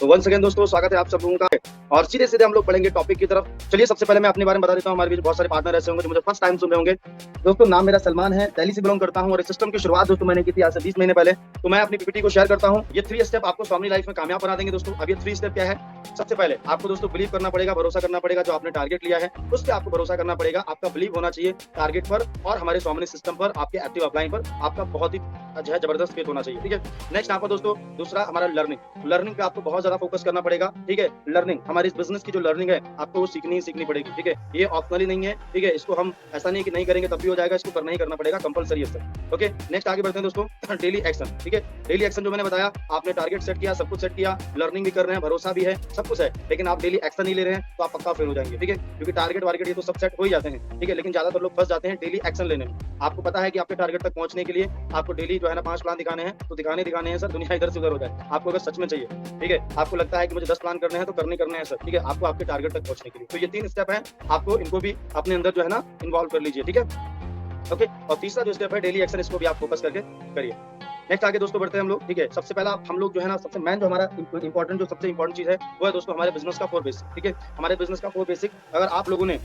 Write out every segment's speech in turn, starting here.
तो once again दोस्तों स्वागत है आप सब लोगों का। और सीधे सीधे हम लोग बढ़ेंगे टॉपिक की तरफ। चलिए सबसे पहले मैं अपने बारे में बता देता हूँ। हमारे बीच बहुत सारे पार्टनर ऐसे होंगे जो मुझे फर्स्ट टाइम सुन रहे होंगे। दोस्तों नाम मेरा सलमान है, दिल्ली से बिलोंग करता हूँ और इस सिस्टम की शुरुआत दोस्तों मैंने की थी आज से 20 महीने पहले। तो मैं अपनी पीपीटी को शेयर करता हूँ। ये 3 स्टेप आपको स्वामी लाइफ में कामयाब बना देंगे दोस्तों। अब ये 3 स्टेप क्या है? सबसे पहले आपको दोस्तों बिलीव करना पड़ेगा, भरोसा करना पड़ेगा। जो आपने टारगेट लिया है उस पर आपको भरोसा करना पड़ेगा। आपका बिलीव होना चाहिए टारगेट पर और हमारे स्वामी सिस्टम पर, आपके एक्टिव अपलाइन पर आपका बहुत ही जो है जबरदस्त फेथ होना चाहिए। ठीक है। नेक्स्ट आपको दोस्तों दूसरा हमारा लर्निंग पे आपको बहुत ज्यादा फोकस करना पड़ेगा। ठीक है। लर्निंग हमारे इस बिजनेस की जो लर्निंग है आपको वो सीखनी पड़ेगी। ठीक है। ये ऑप्शनली नहीं है। ठीक है। इसको हम ऐसा नहीं कि नहीं करेंगे तब भी हो जाएगा, इसको करना ही करना पड़ेगा, कंपलसरी है सर। ओके। नेक्स्ट आगे बढ़ते हैं दोस्तों। Daily action. ठीक है। डेली एक्शन जो मैंने बताया, आपने टारगेट सेट किया, सब कुछ सेट किया, लर्निंग भी कर रहे हैं, भरोसा भी है, सब कुछ है, लेकिन आप डेली एक्शन नहीं ले रहे हैं तो आप पक्का फेल हो जाएंगे। ठीक है। क्योंकि टारगेट वारगेट ये तो सब सेट हो ही जाते हैं। ठीक है। लेकिन ज्यादातर लोग फंस जाते हैं डेली एक्शन लेने में। आपको पता है कि आपके टारगेट तक पहुंचने के लिए आपको डेली जो है ना 5 प्लान दिखाने हैं, तो दिखाने हैं सर, दुनिया इधर से उधर हो जाए। आपको अगर सच में चाहिए, ठीक है, आपको लगता है कि मुझे 10 प्लान करने हैं तो करने हैं सर। ठीक है। आपको आपके टारगेट तक पहुंचने के लिए तो ये 3 स्टेप है, आपको इनको भी अपने अंदर जो है ना इन्वॉल्व कर लीजिए। ठीक है। ओके। और तीसरा जो स्टेप है डेली एक्शन, इसको भी आप फोकस करके करिए। नेक्स्ट आगे दोस्तों बढ़ते हैं हम लोग। ठीक है। सबसे पहला हम लोग जो है ना सबसे मेन जो हमारा इंपॉर्टेंट जो सबसे इंपॉर्टेंट चीज है वो है दोस्तों हमारे बिजनेस का 4 बेसिक। ठीक है। हमारे बिजनेस का 4 बेसिक अगर आप लोगों ने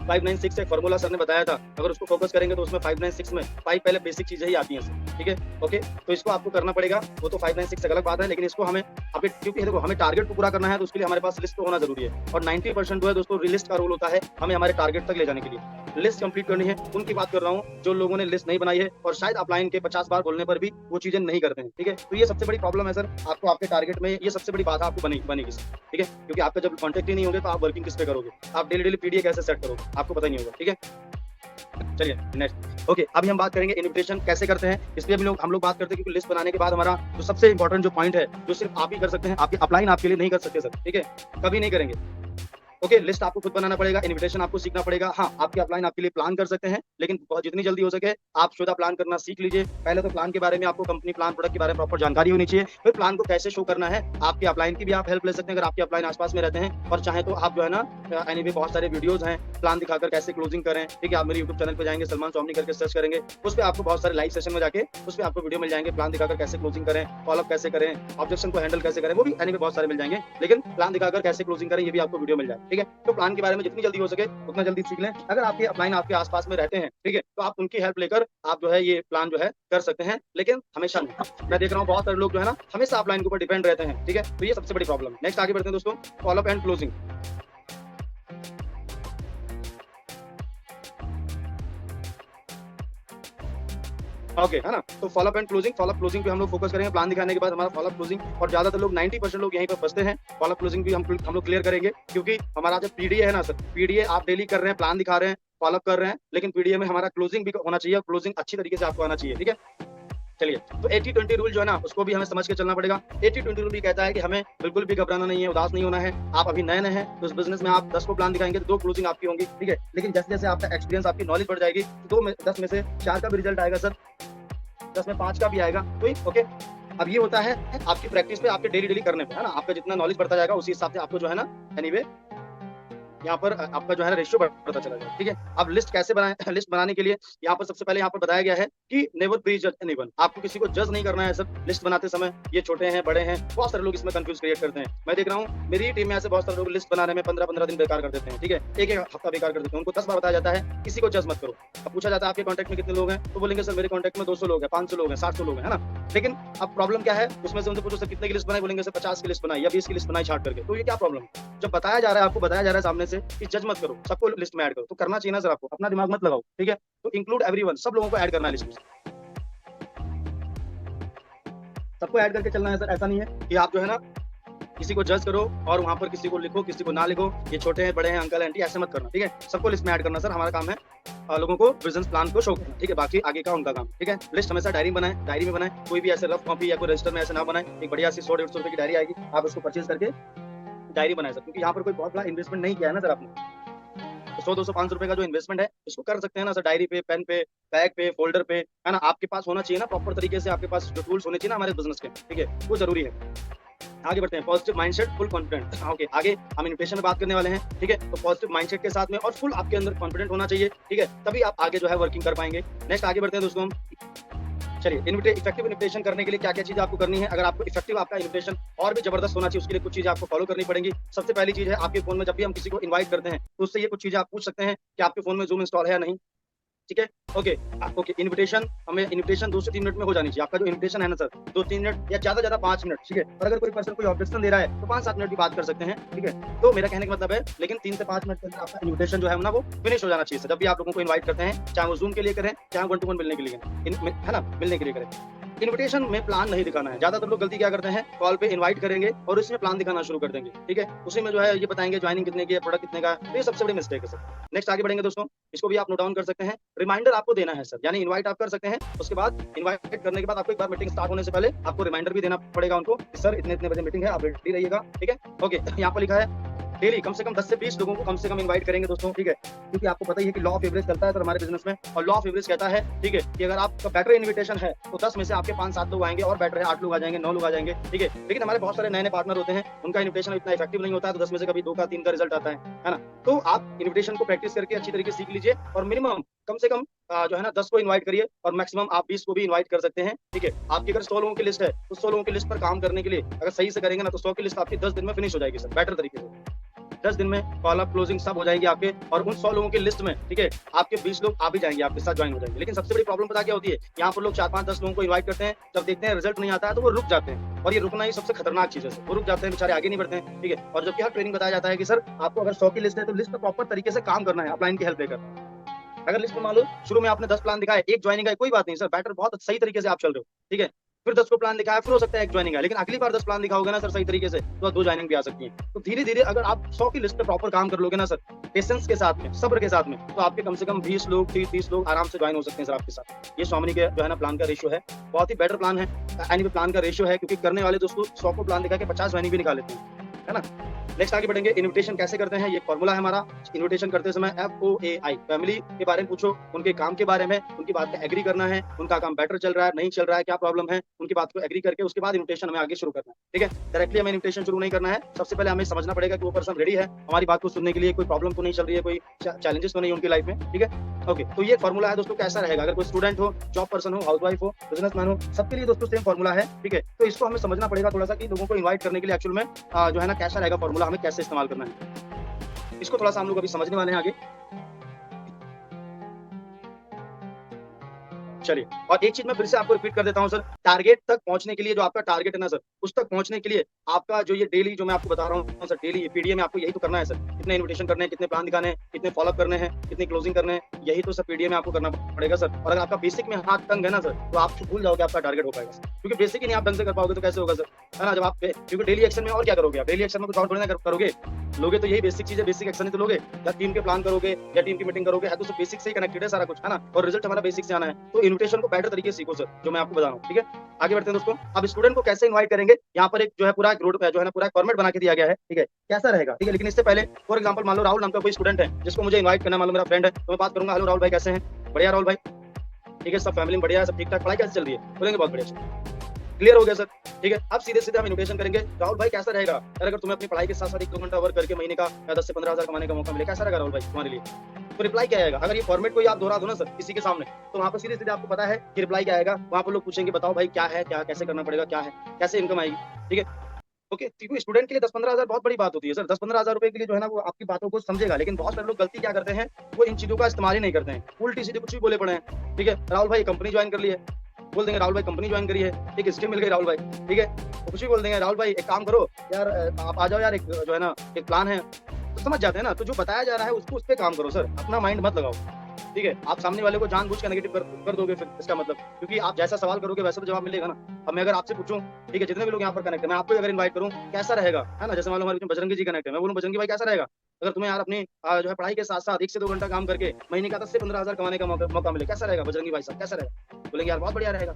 596 एक फॉर्मूला सर ने बताया था, अगर उसको फोकस करेंगे तो उसमें 596 में 5 पहले बेसिक चीजें ही आती हैं सर। ठीक है। ओके। तो इसको आपको करना पड़ेगा। वो तो 596 अलग बात है, लेकिन इसको हमें अभी क्योंकि देखो हमें टारगेट को पूरा करना है तो उसके लिए हमारे पास लिस्ट तो होना जरूरी है। और 90% जो है दोस्तों लिस्ट का रोल होता है हमें हमारे टारगेट तक ले जाने के लिए। लिस्ट कंप्लीट करनी है, उनकी बात कर रहा हूँ जो लोगों ने लिस्ट नहीं बनाई है और शायद अपलाइन के 50 बार बोलने पर भी वो चीजें नहीं करते हैं। ठीक है। तो ये सबसे बड़ी प्रॉब्लम है सर, आपको आपके टारगेट में ये सबसे बड़ी बाधा आपको बनेगी सर। ठीक है। क्योंकि आपका जब कॉन्टेक्ट ही नहीं होंगे तो आप वर्किंग किस पे करोगे? आप डेली पीडीए कैसे सेट करोगे? आपको पता ही नहीं होगा। ठीक है। चलिए नेक्स्ट। ओके। अभी हम बात करेंगे इन्विटेशन कैसे करते हैं। इसलिए हम लोग बात करते हैं क्योंकि लिस्ट बनाने के बाद हमारा जो सबसे इंपॉर्टेंट जो पॉइंट है जो सिर्फ आप ही कर सकते हैं, आपके अपलाइन आपके लिए नहीं कर सकते सर। ठीक है। कभी नहीं करेंगे। ओके। लिस्ट आपको खुद बनाना पड़ेगा, इन्विटेशन आपको सीखना पड़ेगा। हाँ, आपके अपलाइन आपके लिए प्लान कर सकते हैं, लेकिन बहुत जितनी जल्दी हो सके आप शुदा प्लान करना सीख लीजिए। पहले तो प्लान के बारे में आपको कंपनी प्लान प्रोडक्ट के बारे में प्रॉपर जानकारी होनी चाहिए, फिर प्लान को कैसे शो करना है। आपके अपलाइन की भी आप हेल्प ले सकते हैं अगर आपके अपलाइन आसपास में रहते हैं, और चाहे तो आप जो है ना एनीवे बहुत सारे वीडियोज हैं प्लान दिखाकर कैसे क्लोजिंग करें। ठीक है। आप मेरे यूट्यूब चैनल पर जाएंगे, सलमान स्वामी करके सर्च करेंगे, उस पर आपको बहुत सारे लाइव सेशन में जाके उस पर आपको वीडियो मिल जाएंगे, प्लान दिखाकर कैसे क्लोजिंग करें, फॉलोअप कैसे करें, ऑब्जेक्शन को हैंडल कैसे करें, वो भी एनीवे बहुत सारे मिल जाएंगे। लेकिन प्लान दिखाकर कैसे क्लोजिंग करें ये भी आपको वीडियो मिल जाए। ठीक है। तो प्लान के बारे में जितनी जल्दी हो सके उतना जल्दी सीख लें। अगर आपके अपलाइन आपके आसपास में रहते हैं, ठीक है, तो आप उनकी हेल्प लेकर आप जो है ये प्लान जो है कर सकते हैं, लेकिन हमेशा नहीं। मैं देख रहा हूँ बहुत सारे लोग जो है ना हमेशा अपलाइन के ऊपर डिपेंड रहते हैं। ठीक है। तो ये सबसे बड़ी प्रॉब्लम है। नेक्स्ट आगे बढ़ते हैं दोस्तों। Follow up and closing. ओके है ना। तो फॉलोअप एंड क्लोजिंग पे हम लोग फोकस करेंगे। प्लान दिखाने के बाद हमारा फॉलोअप क्लोजिंग, और ज्यादातर लोग 90% लोग यहीं पर फंसते हैं। फॉलोअप क्लोजिंग भी हम लोग क्लियर करेंगे, क्योंकि हमारा जो पीडीए है ना सर, पीडीए आप डेली कर रहे हैं, प्लान दिखा रहे हैं, फॉलोअप कर रहे हैं, लेकिन पीडीए में हमारा क्लोजिंग भी होना चाहिए और क्लोजिंग अच्छी तरीके से आपको आना चाहिए। ठीक है। चलिए, तो 80-20 रूल जो है ना उसको भी हमें समझ के चलना पड़ेगा। 80-20 रूल भी कहता है कि हमें बिल्कुल भी घबराना नहीं है, उदास नहीं होना है। आप अभी नए हैं तो इस बिजनेस में आप 10 को प्लान दिखाएंगे तो 2 क्लोजिंग आपकी होंगी। ठीक है। लेकिन जैसे जैसे आपका एक्सपीरियंस, आपकी नॉलेज बढ़ जाएगी तो 10 में से 4 का भी रिजल्ट आएगा सर, 10 में 5 का भी आएगा। तो ओके। अब ये होता है आपकी प्रैक्टिस पे, आपके डेली करने पे, है ना। आपका जितना नॉलेज बढ़ता जाएगा उसी हिसाब से आपको जो है ना एनीवे यहाँ पर आपका जो है ना रेशियो बढ़ता चला जाएगा। ठीक है। अब लिस्ट कैसे बनाएं? लिस्ट बनाने के लिए यहाँ पर सबसे पहले यहाँ पर बताया गया है कि नेवर प्री जज एनीवन। आपको किसी को जज नहीं करना है सर लिस्ट बनाते समय। ये छोटे हैं, बड़े हैं, बहुत सारे लोग इसमें कंफ्यूज क्रिएट करते हैं। मैं देख रहा हूँ मेरी टीम में ऐसे बहुत सारे लोग लिस्ट बनाने में 15-15 दिन बेकार कर देते हैं। ठीक है। एक हफ्ता बेकार कर देते हैं। उनको 10 बार बताया जाता है किसी को जज मत करो। अब पूछा जाता है आपके कॉन्टेक्ट में कितने लोग हैं, तो बोलेंगे सर मेरे कॉन्टेक्ट में 200 लोग हैं, 500 लोग हैं, 700 लोग हैं, है ना। लेकिन अब प्रॉब्लम क्या है, उसमें से उनसे पूछो सर कितने की लिस्ट बनाई, बोलेंगे सर 50 की लिस्ट बनाई या 20 की लिस्ट बनाई छाट करके। तो ये क्या प्रॉब्लम है? जब बताया जा रहा है, आपको बताया जा रहा है सामने से कि जज मत करो, सबको लिस्ट में ऐड करो, तो करना चाहिए ना सर आपको। अपना दिमाग मत लगाओ। ठीक है। तो इंक्लूड एवरीवन, सब लोगों को ऐड करना है लिस्ट में, सबको ऐड करके चलना है सर। ऐसा नहीं है कि आप जो है ना किसी को जज करो और वहां पर किसी को लिखो, किसी को ना लिखो, ये छोटे हैं, बड़े हैं, अंकल आंटी, ऐसे मत करना। ठीक है। सबको लिस्ट में ऐड करना सर, हमारा काम है लोगों को बिजनेस प्लान को शो करना। ठीक है। बाकी आगे का उनका काम। ठीक है। लिस्ट हमेशा डायरी बनाए, डायरी में बनाए, कोई भी ऐसे रफ कॉपी या कोई रजिस्टर में ऐसे ना बनाए। एक बढ़िया सी 100-150 रुपए की डायरी आएगी, आप उसको परचेज करके डायरी बनाए सर, क्योंकि यहाँ पर कोई बहुत बड़ा इन्वेस्टमेंट नहीं किया है ना सर आपने। तो 100-200-500 रुपए का जो इन्वेस्टमेंट है इसको कर सकते हैं ना सर, डायरी पे, पेन पे, बैग पे, फोल्डर पे, है ना। आपके पास होना चाहिए ना प्रॉपर तरीके से, आपके पास जो टूल्स होने चाहिए ना हमारे बिजनेस के। ठीक है। वो जरूरी है। आगे बढ़ते हैं। Positive mindset, full confident. Okay. आगे हम इन्विटेशन में बात करने वाले हैं। ठीक है। तो पॉजिटिव माइंडसेट के साथ में और फुल आपके अंदर कॉन्फिडेंट होना चाहिए। ठीक है। तभी आप आगे जो है वर्किंग कर पाएंगे। नेक्स्ट आगे बढ़ते हैं दोस्तों हम। चलिए, इफेक्टिव इन्विटेशन करने के लिए क्या-क्या चीज़ें आपको करनी है? अगर आपको इफेक्टिव आपका इन्विटेशन और भी ज़बरदस्त होना चाहिए, उसके लिए कुछ चीज़ें आपको फॉलो करनी पड़ेंगी। सबसे पहली चीज़ है, आपके फ़ोन में जब भी हम किसी को इनवाइट करते हैं, तो उससे ये कुछ चीज़ें आप पूछ सकते हैं कि आपके फ़ोन में ज़ूम इंस्टॉल है या नहीं? ठीक है? ओके, ओके, इन्विटेशन 2 से 3 मिनट में हो जानी चाहिए। आपका जो इन्विटेशन है ना सर, 2-3 मिनट या ज़्यादा 5 मिनट, ठीक है? और अगर कोई पर्सन कोई ऑब्जेक्शन दे रहा है, तो 5-7 मिनट की बात कर सकते हैं, ठीक है? तो मेरा कहने का मतलब है, लेकिन 3 से 5 मिनट के अंदर आपका इन्विटेशन जो है ना, वो फिनिश हो जाना चाहिए सर। जब भी आप लोगों को इनवाइट करते हैं, चाहे वो ज़ूम के लिए करें, चाहे वन टू वन मिलने के लिए करें, है ना? मिलने के लिए करें। इन्विटेशन में प्लान नहीं दिखाना है। ज़्यादातर लोग गलती क्या करते हैं, कॉल पे इनवाइट करेंगे और उसमें प्लान दिखाना शुरू कर देंगे, ठीक है? उसी में जो है ये बताएँगे जॉइनिंग कितने की है, प्रोडक्ट कितने का है, तो ये सबसे बड़ी मिस्टेक है सर। नेक्स्ट आगे बढ़ेंगे दोस्तों, इसको भी आप नोट डाउन कर सकते हैं। रिमाइंडर आपको देना है सर, यानी इनवाइट आप कर सकते हैं, उसके बाद इनवाइट करने के बाद आपको एक बार मीटिंग स्टार्ट होने से पहले आपको रिमाइंडर भी देना पड़ेगा उनको कि सर इतने-इतने बजे मीटिंग है, आप रेडी रहिएगा, ठीक है? ओके, यहाँ पर लिखा है डेली कम से कम 10 से 20 लोगों को कम से कम इनवाइट करेंगे दोस्तों, ठीक है? क्योंकि आपको पता ही है कि लॉ ऑफ एवरेज चलता है सर हमारे बिज़नेस में, और लॉ ऑफ एवरेज कहता है, ठीक है, कि अगर आपका बेटर इन्विटेशन है, तो 10 में से आपके 5-7 लोग आएँगे, और बेटर है 8 लोग आ जाएँगे, 9 लोग आ जाएँगे, ठीक है? लेकिन हमारे बहुत सारे नए-नए पार्टनर होते हैं, उनका इन्विटेशन इतना इफेक्टिव नहीं होता है, तो 10 में से कभी 2 का 3 का रिजल्ट आता है ना? तो आप इन्विटेशन को प्रैक्टिस करके अच्छी तरीके से सीख लीजिए, और मिनिमम कम से कम जो है ना 10 को इनवाइट करिए, और मैक्सिमम आप 20 को भी इनवाइट कर सकते हैं, ठीक है? आपकी अगर 100 लोगों की लिस्ट है, तो 100 लोगों की लिस्ट पर काम करने के लिए अगर सही से करेंगे ना, तो 100 की लिस्ट आपकी 10 दिन में फिनिश हो जाएगी सर, बेटर तरीके से। 10 दिन में कॉल अप क्लोजिंग सब हो जाएगी आपके, और उन 100 लोगों की लिस्ट में, ठीक है, आपके 20 लोग आ भी जाएँगे, आपके साथ जॉइन हो जाएँगे। लेकिन सबसे बड़ी प्रॉब्लम पता क्या होती है? यहाँ पर लोग 4-5-10 लोगों को इनवाइट करते हैं, जब देखते हैं रिजल्ट नहीं आता है, तो वो रुक जाते हैं, और ये रुकना ही सबसे खतरनाक चीज़ है सर। वो रुक जाते हैं, बेचारे आगे नहीं बढ़ते हैं, ठीक है? और जबकि हर ट्रेनिंग बताया जाता है कि सर आपको अगर 100 की लिस्ट है, तो लिस्ट पे प्रॉपर तरीके से काम करना है अपलाइन की हेल्प लेकर। अगर लिस्ट में मान लो शुरू में आपने 10 प्लान दिखाए, 1 जॉइनिंग है, कोई बात नहीं सर, बेटर बहुत सही तरीके से आप चल रहे हो, ठीक है? फिर 10 को प्लान दिखाया, फिर हो सकता है 1 जॉइनिंग है, लेकिन अगली बार 10 प्लान दिखाओगे ना सर सही तरीके से, तो 2 जॉइनिंग भी आ सकती हैं। तो धीरे-धीरे अगर आप 100 की लिस्ट पे प्रॉपर काम कर लोगे ना सर, पेशेंस के साथ में, सब्र के साथ में, तो आपके कम से कम 20 लोग, 30 लोग आराम से जॉइन हो सकते हैं सर आपके साथ। ये स्वामिनी के जो है ना प्लान का रेशियो है, बहुत ही बेटर प्लान है, एनीवे प्लान का रेशियो है, क्योंकि करने वाले दोस्तों 100 को प्लान दिखा के 50 जॉइनिंग भी निकाल लेते हैं, है ना? नेक्स्ट आगे बढ़ेंगे, इन्विटेशन कैसे करते हैं, ये फॉर्मूला है हमारा। इन्विटेशन करते समय FOAI, फैमिली के बारे में पूछो, उनके काम के बारे में, उनकी बात पे एग्री करना है, उनका काम बेटर चल रहा है, नहीं चल रहा है, क्या प्रॉब्लम है, उनकी बात को एग्री करके उसके बाद इन्विटेशन हमें आगे शुरू करना है, ठीक है? डायरेक्टली हमें इन्विटेशन शुरू नहीं करना है, सबसे पहले हमें समझना पड़ेगा कि वो पर्सन रेडी है हमारी बात को सुनने के लिए, कोई प्रॉब्लम तो नहीं चल रही है, कोई चैलेंजेस तो नहीं है उनकी लाइफ में, ठीक है? ओके, तो ये फॉर्मूला है दोस्तों, कैसा रहेगा, अगर कोई स्टूडेंट हो, जॉब पर्सन हो, हाउसवाइफ हो, बिजनेसमैन हो, सबके लिए दोस्तों सेम फॉर्मूला है, ठीक है? तो इसको हमें समझना पड़ेगा थोड़ा-सा कि लोगों को इनवाइट करने के लिए एक्चुअल में जो है ना कैसा रहेगा फॉर्मूला, हमें कैसे इस्तेमाल करना है। इसको थोड़ा-सा हम लोग अभी समझने वाले हैं आगे। चलिए, और एक चीज़ मैं फिर से आपको रिपीट कर देता हूँ सर, टारगेट तक पहुँचने के लिए जो आपका टारगेट है ना सर, उस तक पहुँचने के लिए आपका जो ये डेली जो मैं आपको बता रहा हूँ सर, डेली पीडीए में आपको यही तो करना है सर। कितने इन्विटेशन करने हैं, कितने प्लान दिखाने हैं, कितने फॉलोअप करने हैं, कितनी क्लोजिंग करने हैं, यही तो सब पीडीए में आपको करना पड़ेगा सर। और अगर आपका बेसिक में हाथ तंग है ना सर, तो आप भूल जाओगे आपका टारगेट हो पाएगा सर। क्योंकि बेसिक ही नहीं आप ढंग से कर पाओगे तो कैसे होगा सर, है ना? जब आप क्योंकि डेली एक्शन में और क्या करोगे आप? डेली एक्शन में कुछ और थोड़ी ना करोगे। लोगे तो यही बेसिक चीज़ है, बेसिक एक्शन ही तो लोगे। या टीम के प्लान करोगे या टीम की मीटिंग करोगे, है तो सब बेसिक से ही कनेक्टेड है सारा कुछ, है ना? और रिजल्ट हमारा बेसिक से आना है। तो इन्विटेशन को बेटर तरीके से सीखो सर, जो मैं आपको बता रहा हूँ, ठीक है? आगे बढ़ते हैं दोस्तों। अब स्टूडेंट को कैसे इनवाइट करेंगे, यहाँ पर एक जो है पूरा एक रोड जो है ना पूरा एक फॉर्मेट बना के दिया गया है, ठीक है? कैसा रहेगा, ठीक है? लेकिन इससे पहले फॉर एग्जांपल मान लो राहुल नाम का कोई स्टूडेंट है, जिसको मुझे इनवाइट करना है, मान लो मेरा फ्रेंड है, तो मैं बात करूँगा, हेलो राहुल भाई कैसे हैं? बढ़िया राहुल भाई, ठीक है? सब फैमिली में बढ़िया है, सब ठीक-ठाक, पढ़ाई कैसे चल रही है? बोलेंगे बहुत बढ़िया सर। क्लियर हो गया सर, ठीक है? अब सीधे-सीधे हम इन्विटेशन करेंगे, राहुल भाई कैसा रहेगा? यार अगर तुम्हें अपनी पढ़ाई के साथ-साथ 1-2 घंटा वर्क करके महीने का 10 से 15,000 कमाने का मौका मिले, कैसा रहेगा राहुल भाई तुम्हारे लिए? तो रिप्लाई क्या आएगा? अगर ये फॉर्मेट को ही आप दोहरा दो ना सर किसी के सामने, तो वहाँ पर सीधे-सीधे आपको पता है कि रिप्लाई क्या आएगा। वहाँ पर लोग पूछेंगे बताओ भाई क्या है, क्या कैसे करना पड़ेगा, क्या है, कैसे इनकम आएगी, ठीक है? ओके, क्योंकि स्टूडेंट के लिए 10-15 हज़ार बहुत बड़ी बात होती है सर। 10-15 हज़ार रुपए के लिए जो है ना वो आपकी बातों को समझेगा, लेकिन बहुत सारे लोग गलती क्या करते हैं, वो इन चीज़ों का इस्तेमाल ही नहीं करते हैं। उल्टी-सीधी कुछ भी बोले पड़े हैं, ठीक है? राहुल भाई कंपनी जॉइन कर ली है, बोल देंगे राहुल भाई कंपनी जॉइन करी है, एक स्कीम मिल गई राहुल भाई, ठीक है? तो कुछ भी बोल देंगे राहुल भाई एक काम करो यार आप आ जाओ यार एक जो है ना एक प्लान है, तो समझ जाते हैं ना। तो जो बताया जा रहा है उसको उस पे काम करो सर, अपना माइंड मत लगाओ, ठीक है? आप सामने वाले को जानबूझ के नेगेटिव कर दोगे फिर इसका मतलब, क्योंकि आप जैसा सवाल करोगे वैसा तो जवाब मिलेगा ना। अब मैं अगर आपसे पूछूं, ठीक है, जितने भी लोग यहाँ पर कनेक्ट है, मैं आपको अगर इनवाइट करूं कैसा रहेगा, है ना? जैसे मान लो हमारे बीच में बजरंगी जी कनेक्ट है, मैं बोलूं बजरंगी भाई कैसा रहेगा? अगर तुम्हें यार अपनी जो है पढ़ाई के साथ-साथ 1 से 2 घंटा काम करके महीने का 10 से 15 हज़ार कमाने का मौका मिले, कैसा रहेगा बजरंगी भाई साहब, कैसा रहेगा? बोलेंगे यार बहुत बढ़िया रहेगा,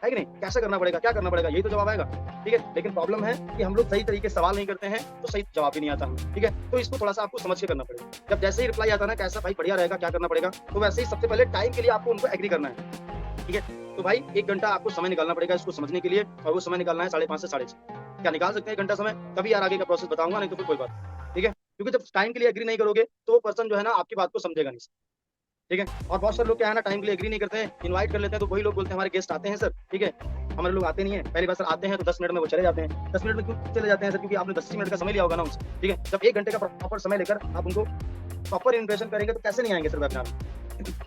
है कि नहीं? कैसे करना पड़ेगा, क्या करना पड़ेगा, यही तो जवाब आएगा, ठीक है? लेकिन प्रॉब्लम है कि हम लोग सही तरीके से सवाल नहीं करते हैं, तो सही जवाब भी नहीं आता हमें, ठीक है? तो इसको थोड़ा-सा आपको समझ के करना पड़ेगा। जब जैसे ही रिप्लाई आता है ना कैसा भाई बढ़िया रहेगा, क्या करना पड़ेगा, तो वैसे ही सबसे पहले टाइम के लिए आपको उनको एग्री करना है, ठीक है? तो भाई 1 घंटा आपको समय निकालना पड़ेगा इसको समझने के लिए, और वो समय निकालना है 5:30 से 6:30। क्या निकाल सकते हैं 1 घंटा समय? तभी यार आगे का प्रोसेस बताऊँगा, नहीं तो फिर कोई बात नहीं, ठीक है? क्योंकि जब टाइम के लिए एग्री नहीं करोगे, तो वो पर्सन जो है ना आपकी बात को समझेगा नहीं। ठीक है। और बहुत सारे लोग क्या है ना, टाइम के लिए एग्री नहीं करते हैं, इनवाइट कर लेते हैं, तो वही लोग बोलते हैं हमारे गेस्ट आते हैं सर, ठीक है, हमारे लोग आते नहीं है। पहली बार सर आते हैं तो 10 मिनट में वो चले जाते हैं। 10 मिनट में क्यों चले जाते हैं सर? क्योंकि आपने 10 मिनट का समय लिया होगा ना उनसे, ठीक है। जब 1 घंटे का प्रॉपर समय लेकर आप उनको प्रॉपर इम्प्रेशन करेंगे तो कैसे नहीं आएंगे सर वेबिनार में?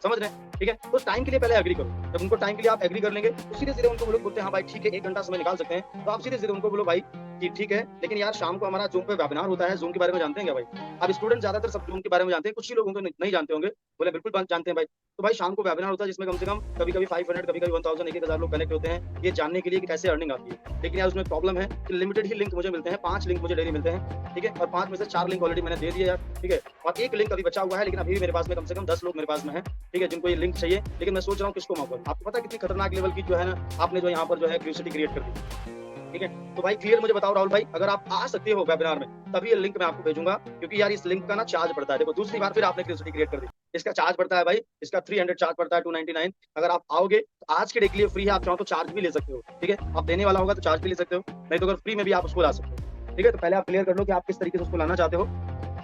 समझ रहे हैं, ठीक है। तो टाइम के लिए पहले एग्री करो। जब उनको टाइम के लिए आप एग्री कर लेंगे तो सीधे सीधे उनको वो लोग बोलते हैं हाँ भाई ठीक है, 1 घंटा समय निकाल सकते हैं। तो आप सीधे सीधे उनको बोलो भाई कि ठीक है, लेकिन यार शाम को हमारा जूम पे वेबिनार होता है। जूम के बारे में जानते हैं क्या भाई? अब स्टूडेंट ज्यादातर सब जूम के बारे में जानते हैं, कुछ ही लोग होंगे नहीं जानते होंगे। बोले बिल्कुल जानते हैं भाई। तो भाई शाम को वेबिनार होता है जिसमें कम से कम कभी-कभी 500 कभी-कभी 1000 1,000 लोग कनेक्ट होते हैं, ये जानने के लिए कि कैसे अर्निंग आती है। लेकिन यार उसमें प्रॉब्लम है कि लिमिटेड ही लिंक मुझे मिलते हैं, 5 लिंक मुझे डेली मिलते हैं, ठीक है। और 5 में से 4 लिंक ऑलरेडी मैंने दे दिए यार, ठीक है। और 1 लिंक अभी बचा हुआ है, लेकिन अभी भी मेरे पास में कम से कम 10 लोग मेरे पास में है, ठीक है, जिनको ये लिंक चाहिए। लेकिन मैं सोच रहा हूँ किसको मौका दूं। आपको पता है कितनी खतरनाक लेवल की जो है ना, आपने जो यहाँ पर जो है क्यूरियोसिटी क्रिएट कर दी, ठीक है। तो भाई क्लियर मुझे बताओ राहुल भाई, अगर आप आ सकते हो वेबिनार में तभी ये लिंक मैं आपको भेजूंगा, क्योंकि यार इस लिंक का ना चार्ज पड़ता है। देखो दूसरी बार फिर आपने क्यूरियोसिटी क्रिएट कर दी, इसका चार्ज पड़ता है भाई, इसका 300 चार्ज पड़ता है, 299। अगर आप आओगे तो आज के डे के लिए फ्री है, आप चाहो तो चार्ज भी ले सकते हो, ठीक है। आप देने वाला होगा तो चार्ज भी ले सकते हो, नहीं तो अगर फ्री में भी आप उसको ला सकते हो, ठीक है। तो पहले आप क्लियर कर लो कि आप किस तरीके से उसको लाना चाहते हो।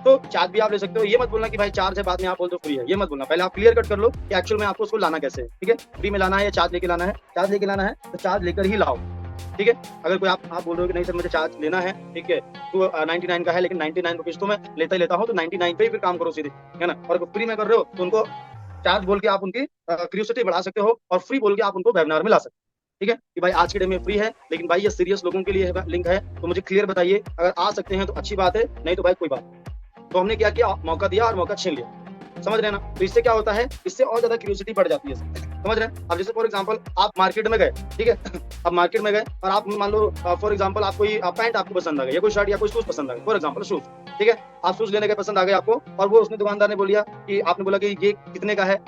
तो चार्ज भी आप ले सकते हो, ये मत बोलना कि भाई चार्ज है बाद में आप बोल दो फ्री है, ये मत बोलना। पहले आप क्लियर कट कर लो कि एक्चुअल में आपको उसको लाना कैसे है, ठीक है। फ्री में लाना है या चार्ज लेके लाना है? चार्ज लेके लाना है तो चार्ज लेकर ही लाओ, ठीक है। अगर कोई आप बोल रहे हो कि नहीं सर मुझे चार्ज लेना है, ठीक है, तो 99 का है, लेकिन 99 रुपीज तो मैं लेता ही लेता हूँ, तो 99 पे ही फिर काम करो सीधे, है ना। और फ्री में कर रहे हो तो उनको चार्ज बोल के आप उनकी क्यूरियोसिटी बढ़ा सकते हो, और फ्री बोल के आप उनको वेबिनार में ला सकते हो, ठीक है। कि भाई आज के डे में फ्री है, लेकिन भाई ये सीरियस लोगों के लिए लिंक है, तो मुझे क्लियर बताइए। अगर आ सकते हैं तो अच्छी बात है, नहीं तो भाई कोई बात नहीं। तो हमने क्या किया, मौका दिया और मौका छीन लिया, समझ रहे हैं ना। तो इससे क्या होता है, इससे और ज्यादा क्यूरियोसिटी बढ़ जाती है, समझ रहे हैं। अब जैसे फॉर एग्जांपल आप मार्केट में गए, ठीक है, अब मार्केट में गए और आप मान लो फॉर एग्जांपल आप कोई पैंट आपको पसंद आ गया, या कोई शर्ट या कोई शूज पसंद आ गया, फॉर एग्जांपल शूज, ठीक है। आप शूज लेने के पसंद आ गए आपको, और वो उसने दुकानदार ने बोलिया कि आपने बोला कि ये कितने का है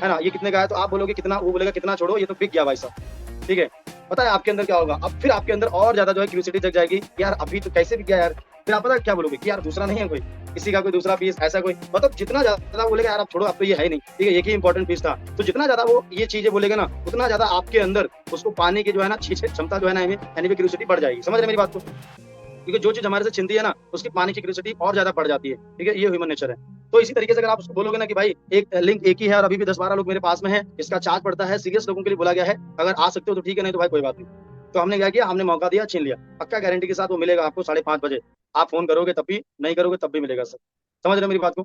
ना, ये कितने का है, तो आप बोलोगे कितना, वो बोलेगा कितना, छोड़ो ये तो बिक गया भाई साहब, ठीक है। पता है आपके अंदर क्या होगा, अब फिर आपके अंदर और ज्यादा जो है क्यूरियोसिटी जग जाएगी, यार अभी तो कैसे बिक गया यार। फिर आप पता है क्या बोलोगे कि यार दूसरा नहीं है कोई, किसी का कोई दूसरा पीस, ऐसा कोई, मतलब जितना ज्यादा बोलेगा यार आप छोड़ो, अब तो ये है नहीं, ठीक है, एक ही इंपॉर्टेंट पीस था। तो जितना ज्यादा वो ये चीजें बोलेगा ना, उतना ज्यादा आपके अंदर उसको पाने की जो है ना क्षमता जो है ना, यानी क्यूरियोसिटी बढ़ जाएगी। समझ रहे मेरी बात को? क्योंकि जो चीज हमारे से छिनती है ना, उसकी पाने की क्यूरियोसिटी और ज्यादा बढ़ जाती है, ठीक है। ये ह्यूमन नेचर है। तो इसी तरीके से अगर आप उसको बोलोगे ना कि भाई एक लिंक एक ही है और अभी भी 10-12 लोग मेरे पास में है, इसका चार्ज पड़ता है, सीरियस लोगों के लिए बोला गया है, अगर आ सकते हो तो ठीक है, नहीं तो भाई कोई बात नहीं। तो हमने क्या किया, हमने मौका दिया, छीन लिया। पक्का गारंटी के साथ वो मिलेगा आपको 5:30 बजे। आप फोन करोगे तब भी, नहीं करोगे तब भी मिलेगा सर। समझ रहे हो मेरी बात को?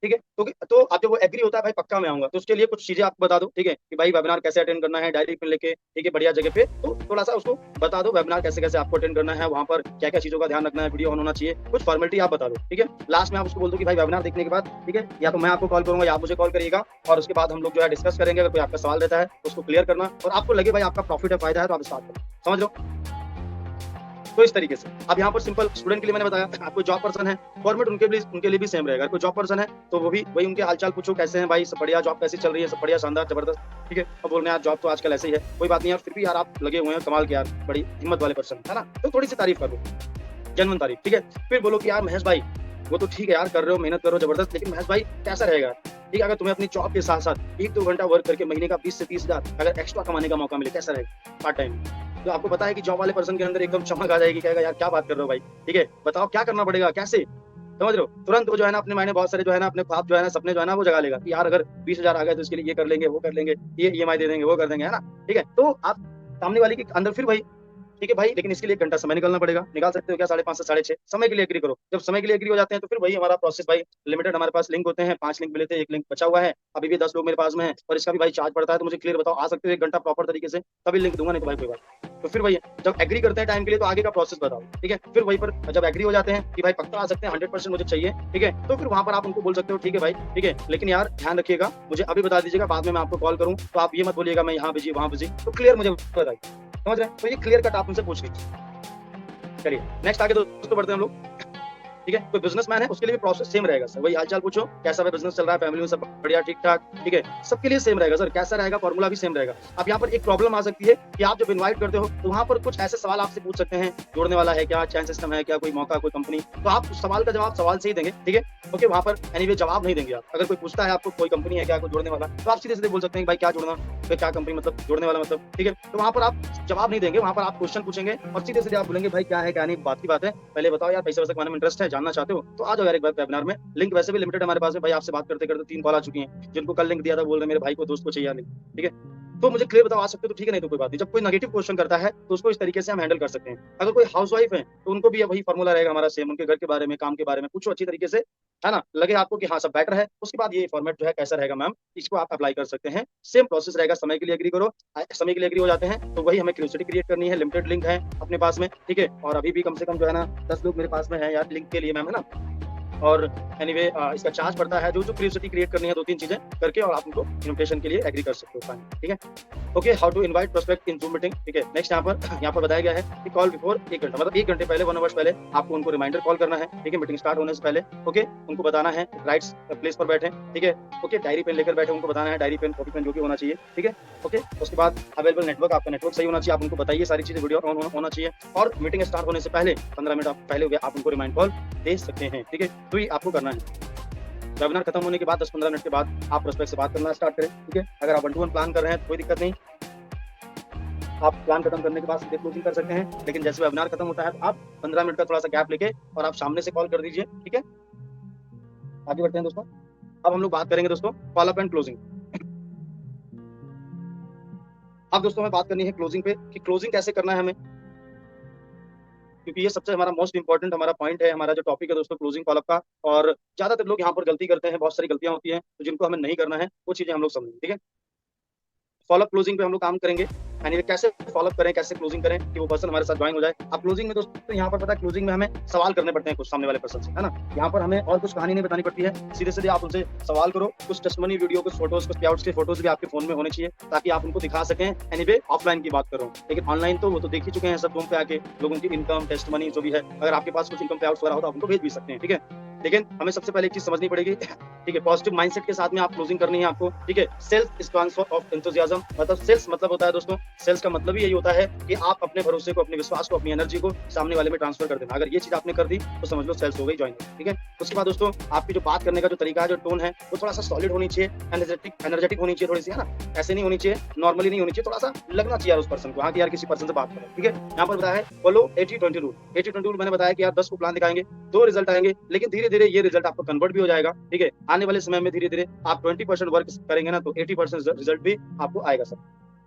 ठीक है। तो अब जब वो एग्री होता है भाई पक्का मैं आऊंगा, तो उसके लिए कुछ चीजें आपको बता दो, ठीक है, कि भाई वेबिनार कैसे अटेंड करना है, डायरी पेन लेके, ठीक है, बढ़िया जगह पे। तो थोड़ा सा उसको बता दो वेबिनार कैसे कैसे आपको अटेंड करना है, वहाँ पर क्या क्या चीजों का ध्यान रखना है, वीडियो ऑन होना चाहिए, कुछ फॉर्मेलिटी आप बता दो, ठीक है। लास्ट में आप उसको बोल दो कि भाई वेबिनार देखने के बाद, ठीक है, या तो मैं आपको कॉल करूंगा या आप मुझे कॉल करिएगा, और उसके बाद हम लोग जो है डिस्कस करेंगे। अगर कोई आपका सवाल रहता है तो उसको क्लियर करना, और आपको लगे भाई आपका प्रॉफिट है, फायदा है, तो आप स्टार्ट करो। समझ लो। तो इस तरीके से अब यहाँ पर सिंपल स्टूडेंट के लिए मैंने बताया, आपको जॉब पर्सन है, फॉर्मेट उनके लिए भी सेम रहेगा। कोई जॉब पर्सन है तो वो भी वही उनके हालचाल पूछो, कैसे हैं भाई, सब बढ़िया, जॉब कैसी चल रही है, सब बढ़िया, शानदार, जबरदस्त, ठीक है। अब बोलने यार जॉब तो आजकल ऐसे ही है, कोई बात नहीं यार, फिर भी यार आप लगे हुए हैं, कमाल के यार, बड़ी हिम्मत वाले पर्सन है ना, तो थोड़ी सी तारीफ कर दो, जेन्युइन तारीफ, ठीक है। फिर बोलो कि यार महेश भाई वो तो ठीक है यार, कर रहे हो, मेहनत करो, जबरदस्त, लेकिन महेश भाई कैसा रहेगा, ठीक है, अगर तुम्हें अपनी जॉब के साथ साथ 1-2 घंटा वर्क करके महीने का 20 से 30 हजार अगर एक्स्ट्रा कमाने का मौका मिले, कैसा रहेगा पार्ट टाइम? तो आपको पता है कि जॉब वाले पर्सन के अंदर एकदम चमक आ जाएगी, कहेगा यार क्या बात कर रहे हो भाई, ठीक है, बताओ क्या करना पड़ेगा, कैसे, समझ रहे हो। तुरंत वो जो है ना अपने मायने बहुत सारे जो है ना अपने ख्वाब जो है ना, सपने जो है ना वो जगा लेगा कि यार अगर 20,000 आ गए तो इसके लिए ये कर लेंगे, वो कर लेंगे, ये EMI दे देंगे, वो कर देंगे, है ना, ठीक है। तो आप सामने वाले के अंदर फिर भाई, ठीक है भाई, लेकिन इसके लिए 1 घंटा समय निकालना पड़ेगा। निकाल सकते हो क्या? 5:30 से 6:30 समय के लिए एग्री करो। जब समय के लिए एग्री हो जाते हैं तो फिर वही हमारा प्रोसेस भाई, लिमिटेड हमारे पास लिंक होते हैं, 5 लिंक मिले थे, 1 लिंक बचा हुआ है, अभी भी 10 लोग मेरे पास में है, और इसका भी भाई चार्ज पड़ता है। तो मुझे क्लियर बताओ, आ सकते हो 1 घंटा प्रॉपर तरीके से, तभी लिंक दूंगा, नहीं तो भाई कोई बात। तो फिर वही है, जब एग्री करते हैं टाइम के लिए तो आगे का प्रोसेस बताओ, ठीक है। फिर वहीं पर जब एग्री हो जाते हैं कि भाई पक्का आ सकते हैं, 100% मुझे चाहिए, ठीक है, तो फिर वहां पर आप उनको बोल सकते हो ठीक है भाई, ठीक है, लेकिन यार ध्यान रखिएगा, मुझे अभी बता दीजिएगा, बाद में मैं आपको कॉल करूँ, तो आप ये मत बोलिएगा मैं यहाँ बिजी, वहाँ बिजी, तो क्लियर मुझे बताइए। समझ रहे हैं? तो ये क्लियर कट आप उनसे पूछ लीजिए। चलिए नेक्स्ट आगे दोस्तों बढ़ते हैं हम लोग, ठीक है। कोई बिजनेसमैन है उसके लिए भी प्रोसेस सेम रहेगा सर, वही हालचाल पूछो, कैसा है बिजनेस चल रहा है, फैमिली में सब बढ़िया ठीक ठाक, ठीक है, सबके लिए सेम रहेगा सर, कैसा रहेगा, फॉर्मूला भी सेम रहेगा। अब यहाँ पर एक प्रॉब्लम आ सकती है कि आप जब इनवाइट करते हो तो वहाँ पर कुछ ऐसे सवाल आपसे पूछ सकते हैं, जोड़ने वाला है क्या, चैन सिस्टम है क्या, कोई मौका, कोई कंपनी, तो आप उस सवाल का जवाब सवाल से ही देंगे, ठीक है, ओके। वहाँ पर एनीवे जवाब नहीं देंगे आप। अगर कोई पूछता है आपको कोई कंपनी है क्या, कोई जोड़ने वाला, तो आप सीधे सीधे बोल सकते हैं भाई क्या जोड़ना, तो क्या कंपनी मतलब जोड़ने वाला मतलब, ठीक है। तो वहाँ पर आप जवाब नहीं देंगे, वहाँ पर आप क्वेश्चन पूछेंगे और सीधे सीधे आप बोलेंगे भाई क्या है क्या नहीं, बात की बात है, पहले बताओ यार पैसे वैसे कमाने में इंटरेस्ट है, जानना चाहते हो तो आ जाओ यार एक बार वेबिनार में। लिंक वैसे भी लिमिटेड हमारे पास है भाई, आपसे बात करते करते 3 कॉल आ चुकी हैं, जिनको कल लिंक दिया था बोल रहे मेरे भाई को दोस्त को चाहिए नहीं, ठीक है। तो मुझे क्लियर बताओ आ सकते हो तो ठीक है, नहीं तो कोई बात नहीं। जब कोई नेगेटिव क्वेश्चन करता है तो उसको इस तरीके से हम हैंडल कर सकते हैं। अगर कोई हाउसवाइफ है तो उनको भी वही फॉर्मूला रहेगा हमारा सेम, उनके घर के बारे में, काम के बारे में पूछो अच्छी तरीके से, है ना, लगे आपको कि हाँ सब बेटर है, उसके बाद ये फॉर्मेट जो है कैसा रहेगा मैम, इसको आप अप्लाई कर सकते हैं। सेम प्रोसेस रहेगा, समय के लिए एग्री करो, समय के लिए एग्री हो जाते हैं तो वही हमें क्यूरियोसिटी क्रिएट करनी है, लिमिटेड लिंक है अपने पास में, ठीक है। और अभी भी कम से कम जो है ना 10 लोग मेरे पास में है यार लिंक के लिए मैम, है ना। और एनीवे इसका चार्ज पड़ता है, जो क्यूरियोसिटी क्रिएट करनी है 2-3 चीजें करके और आप उनको इन्विटेशन के लिए एग्री कर सकते हो, ठीक है। Okay, how to invite prospect in Zoom meeting, ठीक है। नेक्स्ट यहाँ पर बताया गया है कि कॉल बिफोर 1 घंटा, मतलब 1 घंटे पहले, 1 आवर्स पहले आपको उनको रिमाइंडर कॉल करना है, ठीक है, मीटिंग स्टार्ट होने से पहले। ओके, उनको बताना है राइट प्लेस पर बैठे, ठीक है। ओके, डायरी पेन लेकर बैठे, उनको बताना है डायरी पेन कॉपी पेन जो भी होना चाहिए, ठीक है। ओके, उसके बाद अवेलेबल नेटवर्क, आपका नेटवर्क सही होना चाहिए, आप उनको बताइए सारी चीजें, वीडियो ऑन होना चाहिए। और मीटिंग स्टार्ट होने से पहले 15 मिनट पहले आप उनको रिमाइंड कॉल दे सकते हैं, ठीक है। तो ये आपको करना है। वेबिनार खत्म होने के बाद 10-15 मिनट के बाद आप प्रोस्पेक्ट से बात करना स्टार्ट करें, ठीक है। अगर आप 1-to-1 प्लान कर रहे हैं तो कोई दिक्कत नहीं, आप प्लान खत्म करने के बाद सीधे क्लोजिंग कर सकते हैं। लेकिन जैसे वेबिनार खत्म होता है तो आप 15 मिनट का थोड़ा सा गैप लेके और आप सामने से कॉल कर दीजिए, ठीक है। आगे बढ़ते हैं दोस्तों। अब हम लोग बात करेंगे दोस्तों फॉलो अप एंड क्लोजिंग। अब दोस्तों हमें बात करनी है क्लोजिंग पे कि क्लोजिंग कैसे करना है हमें, क्योंकि ये सबसे हमारा मोस्ट इंपॉर्टेंट हमारा पॉइंट है, हमारा जो टॉपिक है दोस्तों क्लोजिंग फॉलोअप का। और ज्यादातर लोग यहाँ पर गलती करते हैं, बहुत सारी गलतियां होती हैं, तो जिनको हमें नहीं करना है वो चीजें हम लोग समझेंगे, ठीक है। फॉलोअप क्लोजिंग पे हम लोग काम करेंगे, यानी कैसे फॉलोअप करें, कैसे क्लोजिंग करें कि वो पर्सन हमारे साथ ज्वाइन हो जाए। अब क्लोजिंग में दोस्तों तो यहाँ पर पता है क्लोजिंग में हमें सवाल करने पड़ते हैं कुछ सामने वाले पर्सन से, है ना। यहाँ पर हमें और कुछ कहानी नहीं बतानी पड़ती है, सीधे सीधे आप उनसे सवाल करो। कुछ टेस्टिमनी वीडियो, कुछ फोटोज, कुछ पेआउट्स के फोटोज भी आपके फोन में होने चाहिए ताकि आप उनको दिखा सकें। एनीवे ऑफलाइन की बात करो, लेकिन ऑनलाइन तो वो तो देख ही चुके हैं सब, रूम पे आके लोगों की इनकम टेस्टिमनी जो भी है, अगर आपके पास कुछ इनकम पेआउट्स वगैरह हो तो आप उनको भेज भी सकते हैं, ठीक है। लेकिन हमें सबसे पहले एक चीज समझनी पड़ेगी, ठीक है, पॉजिटिव माइंडसेट के साथ में आप क्लोजिंग करनी है आपको, ठीक है। Self is transfer of enthusiasm, मतलब सेल्स मतलब होता है दोस्तों, सेल्स का मतलब ही यही होता है कि आप अपने भरोसे को, अपने विश्वास को, अपनी एनर्जी को सामने वाले में ट्रांसफर कर देना। अगर ये चीज आपने कर दी तो समझ लो सेल्स हो गई ज्वाइन, ठीक है। उसके बाद दोस्तों आपकी जो बात करने का जो तरीका है, जो टोन है, वो थोड़ा सा सॉलिड होनी चाहिए, एनर्जेटिक होनी चाहिए थोड़ी सी, है ना। ऐसे नहीं होनी चाहिए, नॉर्मली नहीं होनी चाहिए, थोड़ा सा लगना चाहिए उस पर्सन को, हाँ कि यार किसी पर्सन से बात करें, ठीक है। यहाँ पर बताया है फॉलो 80-20 रूल। 80-20 रूल मैंने बताया कि यार 10 को प्लान दिखाएंगे, 2 रिजल्ट आएंगे, लेकिन धीरे धीरे ये रिजल्ट आपको कन्वर्ट भी हो जाएगा, ठीक है। आने वाले समय में धीरे धीरे आप 20% वर्क करेंगे ना तो 80% रिजल्ट भी आपको आएगा सर।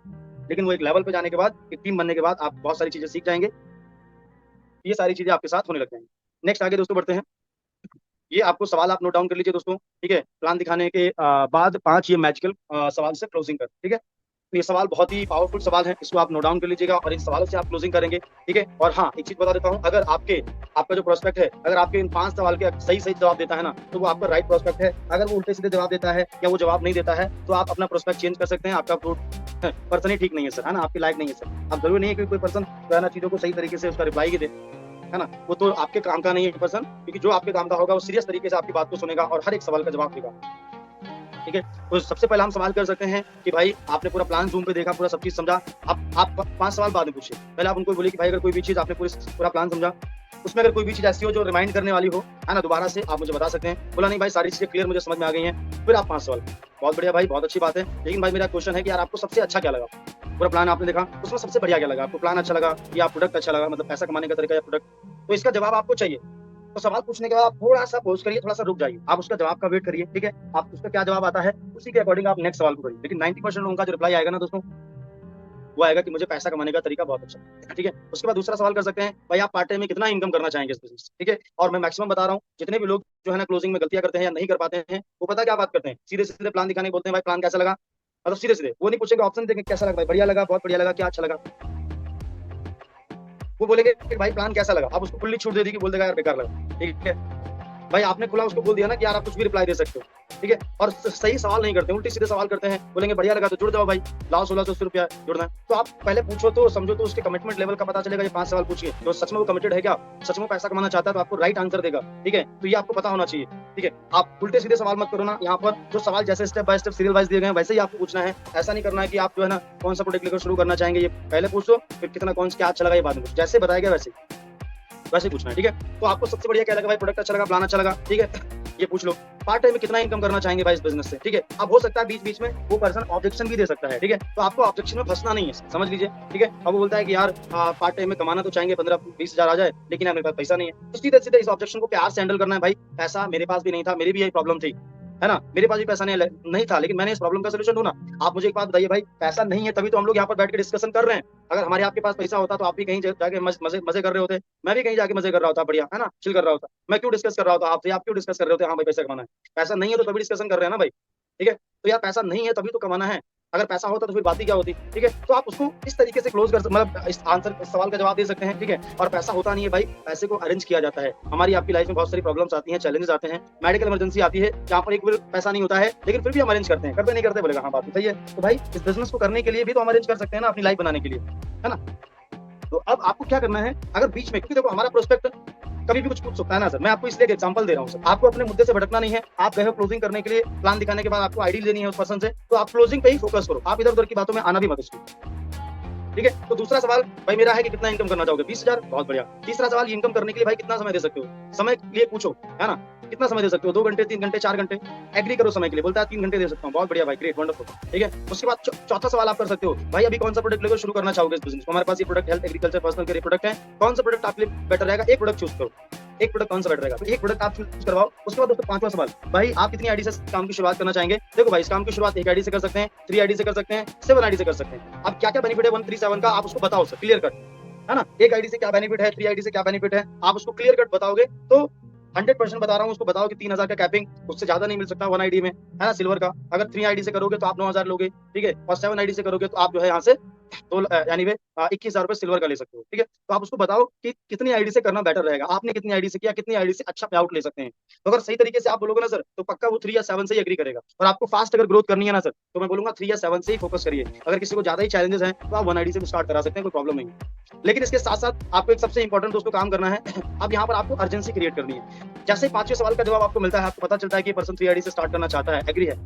लेकिन वो एक लेवल पे जाने के बाद, एक टीम बनने के बाद आप बहुत सारी चीजें सीख जाएंगे, ये सारी चीजें आपके साथ होने लग जाएंगी। नेक्स्ट आगे दोस्तों बढ़ते हैं। ये आपको सवाल आप नोट डाउन कर लीजिए दोस्तों, ठीक है। प्लान दिखाने के बाद 5 ये मैजिकल सवाल से क्लोजिंग कर, ठीक है। ये सवाल बहुत ही पावरफुल सवाल है, इसको आप नोट डाउन कर लीजिएगा और इन सवालों से आप क्लोजिंग करेंगे, ठीक है। और हाँ एक चीज बता देता हूँ, अगर आपका जो प्रोस्पेक्ट है, अगर आपके इन 5 सवाल के सही जवाब देता है ना तो वो आपका राइट प्रोस्पेक्ट है। अगर वो उल्टे सीधे जवाब देता है या वो जवाब नहीं देता है तो आप अपना प्रोस्पेक्ट चेंज कर सकते हैं। आपका पर्सन ही ठीक नहीं है सर, है ना, आपकी लायक नहीं है सर। अब जरूरी नहीं है कि कोई पर्सन जो है ना चीजों को सही तरीके से उसका रिप्लाई ही दे, है ना, वो तो आपके काम का नहीं है पर्सन, क्योंकि जो आपके काम का होगा वो सीरियस तरीके से आपकी बात को सुनेगा और हर एक सवाल का जवाब देगा, ठीक है। तो सबसे पहले हम सवाल कर सकते हैं कि भाई आपने पूरा प्लान जूम पे देखा, पूरा सब चीज समझा, आप 5 सवाल बाद में पूछिए। पहले आप उनको बोलिए कि भाई अगर कोई भी चीज आपने पूरा प्लान समझा, उसमें अगर कोई भी चीज ऐसी हो जो रिमाइंड करने वाली हो, है ना, दोबारा से आप मुझे बता सकते हैं। बोला नहीं भाई सारी चीजें क्लियर मुझे समझ में आ गई हैं, फिर आप 5 सवाल। बहुत बढ़िया भाई, बहुत अच्छी बात है। लेकिन भाई मेरा क्वेश्चन है कि यार आपको सबसे अच्छा क्या लगा, पूरा प्लान आपने देखा उसमें सबसे बढ़िया क्या लगा आपको, प्लान अच्छा लगा या प्रोडक्ट अच्छा लगा, मतलब पैसा कमाने का तरीका या प्रोडक्ट, तो इसका जवाब आपको चाहिए। तो सवाल पूछने के बाद आप थोड़ा सा पॉज करिए, थोड़ा सा रुक जाइए, आप उसका जवाब का वेट करिए, ठीक है। आप उसका क्या जवाब आता है उसी के अकॉर्डिंग आप नेक्स्ट सवाल को करिए। लेकिन 90% लोगों का जो रिप्लाई आएगा ना दोस्तों, वो आएगा कि मुझे पैसा कमाने का तरीका बहुत अच्छा है, ठीक है। उसके बाद दूसरा सवाल कर सकते हैं, भाई आप पार्ट टाइम में कितना इनकम करना चाहेंगे इस बिजनेस, ठीक है। और मैं मैक्सिमम बता रहा हूँ, जितने भी लोग जो है ना क्लोजिंग में गलतियां करते हैं या नहीं कर पाते हैं, वो पता क्या बात करते हैं, सीधे सीधे प्लान दिखाने बोलते हैं, भाई प्लान कैसा लगा, मतलब सीधे सीधे, वो नहीं पूछेंगे ऑप्शन देंगे कैसा लगा, भाई बढ़िया लगा, बहुत बढ़िया लगा, क्या अच्छा लगा, वो बोलेंगे कि भाई प्लान कैसा लगा। आप उसको खुली छूट दे दी कि बोल देगा यार बेकार लगा, ठीक है। भाई आपने खुला उसको बोल दिया ना कि यार आप कुछ भी रिप्लाई दे सकते हो, ठीक है। और सही सवाल नहीं करते, उल्टे सीधे सवाल करते हैं, बोलेंगे बढ़िया लगा तो जुड़ जाओ भाई, लाओ 1680 रुपया जुड़ना है। तो आप पहले पूछो तो समझो तो उसके कमिटमेंट लेवल का पता चलेगा। ये 5 सवाल पूछिए तो सच में वो कमिटेड है क्या, सच में पैसा कमाना चाहता है तो आपको राइट आंसर देगा, ठीक है। तो ये आपको पता होना चाहिए, ठीक है। आप उल्टे सीधे सवाल मत करो ना, यहाँ पर जो सवाल जैसे step by step serial wise दिए गए हैं वैसे ही आपको पूछना है। ऐसा नहीं करना है कि आप जो है ना कौन सा प्रोडक्ट लेकर शुरू करना चाहेंगे ये पहले पूछो, फिर कितना कौन सा क्या अच्छा लगा ये बाद में पूछो, जैसे बताया गया वैसे पूछना है, ठीक है। तो आपको सबसे बढ़िया क्या लगा, भाई प्रोडक्ट अच्छा लगा, प्लान अच्छा लगा, ठीक है। ये पूछ लो। पार्ट टाइम में कितना इनकम करना चाहेंगे भाई इस बिजनेस से, ठीक है। अब हो सकता है बीच बीच में वो पर्सन ऑब्जेक्शन भी दे सकता है, ठीक है। तो आपको ऑब्जेक्शन में फंसना नहीं है, समझ लीजिए, ठीक है। अब वो बोलता है कि यार पार्ट टाइम में कमाना तो चाहेंगे 15-20 हजार आ जाए, लेकिन यार मेरे पास पैसा नहीं है। तो सीधे सीधे इस ऑब्जेक्शन को प्यार से हैंडल करना है। भाई पैसा मेरे पास भी नहीं था, मेरी भी यही प्रॉब्लम थी, है ना। मेरे पास भी पैसा नहीं था, लेकिन मैंने इस प्रॉब्लम का सोल्यूशन ढूंढा। आप मुझे एक बात बताइए भाई, पैसा नहीं है तभी तो हम लोग यहाँ पर बैठ के डिस्कशन कर रहे हैं। अगर हमारे आपके पास पैसा होता तो आप भी कहीं जाके मजे मजे कर रहे होते, मैं भी कहीं जाके मजे कर रहा होता, बढ़िया, है ना, चिल कर रहा होता। मैं क्यों डिस्कस कर रहा होता आपसे, आप क्यों डिस्कस कर रहे होते, हाँ भाई पैसा कमाना है। पैसा नहीं है तो तभी डिस्कशन कर रहे हैं ना भाई, ठीक है। तो यार पैसा नहीं है तभी तो कमाना है। अगर पैसा होता तो फिर बात ही क्या होती, ठीक है। तो आप उसको इस तरीके से क्लोज कर, मतलब इस आंसर, इस सवाल का जवाब दे सकते हैं, ठीक है। और पैसा होता नहीं है भाई, पैसे को अरेंज किया जाता है। हमारी आपकी लाइफ में बहुत सारी प्रॉब्लम्स आती हैं, चैलेंजेस आते हैं, मेडिकल इमरजेंसी आती है, जहाँ पर एक बार पैसा नहीं होता है, लेकिन फिर भी हम अरेंज करते हैं। करते नहीं करते बोलेगा, हाँ बात सही है। तो भाई इस बिजनेस को करने के लिए भी तो हम अरेंज कर सकते हैं ना, अपनी लाइफ बनाने के लिए, है ना। तो अब आपको क्या करना है, अगर बीच में, क्योंकि देखो हमारा प्रोस्पेक्ट कभी भी कुछ पूछ सकता है ना सर। मैं आपको इसलिए एक एग्जांपल दे रहा हूँ सर, आपको अपने मुद्दे से भटकना नहीं है। आप गए हो क्लोजिंग करने के लिए, प्लान दिखाने के बाद आपको आईडी लेनी है उस पर्सन से, तो आप क्लोजिंग पे ही फोकस करो, आप इधर उधर की बातों में आना भी मत उसको, ठीक है। तो दूसरा सवाल भाई मेरा है कि कितना इनकम करना चाहोगे, 20,000, बहुत बढ़िया। तीसरा सवाल, इनकम करने के लिए भाई कितना समय दे सकते हो, समय के लिए पूछो, है ना। कितना समय दे सकते हो, 2 घंटे, 3 घंटे, 4 घंटे, एग्री करो समय के लिए। बोलता है 3 घंटे दे सकता हूँ, बहुत बढ़िया भाई, ग्रेट, वंडरफुल, ठीक है। उसके बाद चौथा सवाल आप कर सकते हो, भाई अभी कौन सा प्रोडक्ट लेकर शुरू करना चाहोगे इस बिजनेस को। हमारे पास ये product health, agriculture, personal care product है, कौन सा प्रोडक्ट आपके लिए बेटर रहेगा, एक प्रोडक्ट चूज करो। एक प्रोडक्ट कौन सा बेटर रहेगा, तो एक प्रोडक्ट आप चूज करवाओ। उसके बाद दोस्तों पांचवा सवाल, भाई आप कितनी आईडी से काम की शुरुआत करना चाहेंगे। देखो भाई इस काम की शुरुआत 1 आईडी से कर सकते हैं, 3 आईडी से कर सकते हैं, 7 आईडी से कर सकते हैं। अब क्या क्या बेनिफिट है 137 का, आप उसको बताओ सर, क्लियर कट, है ना। 1 आईडी से क्या बेनिफिट है, 3 आईडी से क्या बेनिफिट है, आप उसको क्लियर कट बताओगे तो 100% बता रहा हूँ। उसको बताओ कि 3,000 का कैपिंग, उससे ज्यादा नहीं मिल सकता 1 आईडी में, है ना, सिल्वर का। अगर 3 आईडी से करोगे तो आप 9,000 लोगे, ठीक है। और 7 आईडी से करोगे तो आप जो है यहाँ से तो यानी वे 21,000 रुपए सिल्वर का ले सकते हो, ठीक है। तो आप उसको बताओ कि कितनी आईडी से करना बेटर रहेगा, आपने कितनी आईडी से किया, कितनी आईडी से अच्छा पे आउट ले सकते हैं। तो अगर सही तरीके से आप बोलोगे ना सर, तो पक्का वो 3 या 7 से ही एग्री करेगा। और आपको फास्ट अगर ग्रोथ करनी है ना सर, तो मैं बोलूंगा 3 या 7 से ही फोकस करिए। अगर किसी को ज्यादा ही चैलेंजेस हैं तो आप 1 आईडी से भी स्टार्ट करा सकते हैं, कोई प्रॉब्लम नहीं है। लेकिन इसके साथ साथ आपको एक सबसे इंपॉर्टेंट दोस्तों काम करना है, अब यहाँ पर आपको अर्जेंसी क्रिएट करनी है। जैसे 5वें सवाल का जवाब आपको मिलता है, आपको पता चलता है कि पर्सन 3 आईडी से स्टार्ट करना चाहता है, एग्री है,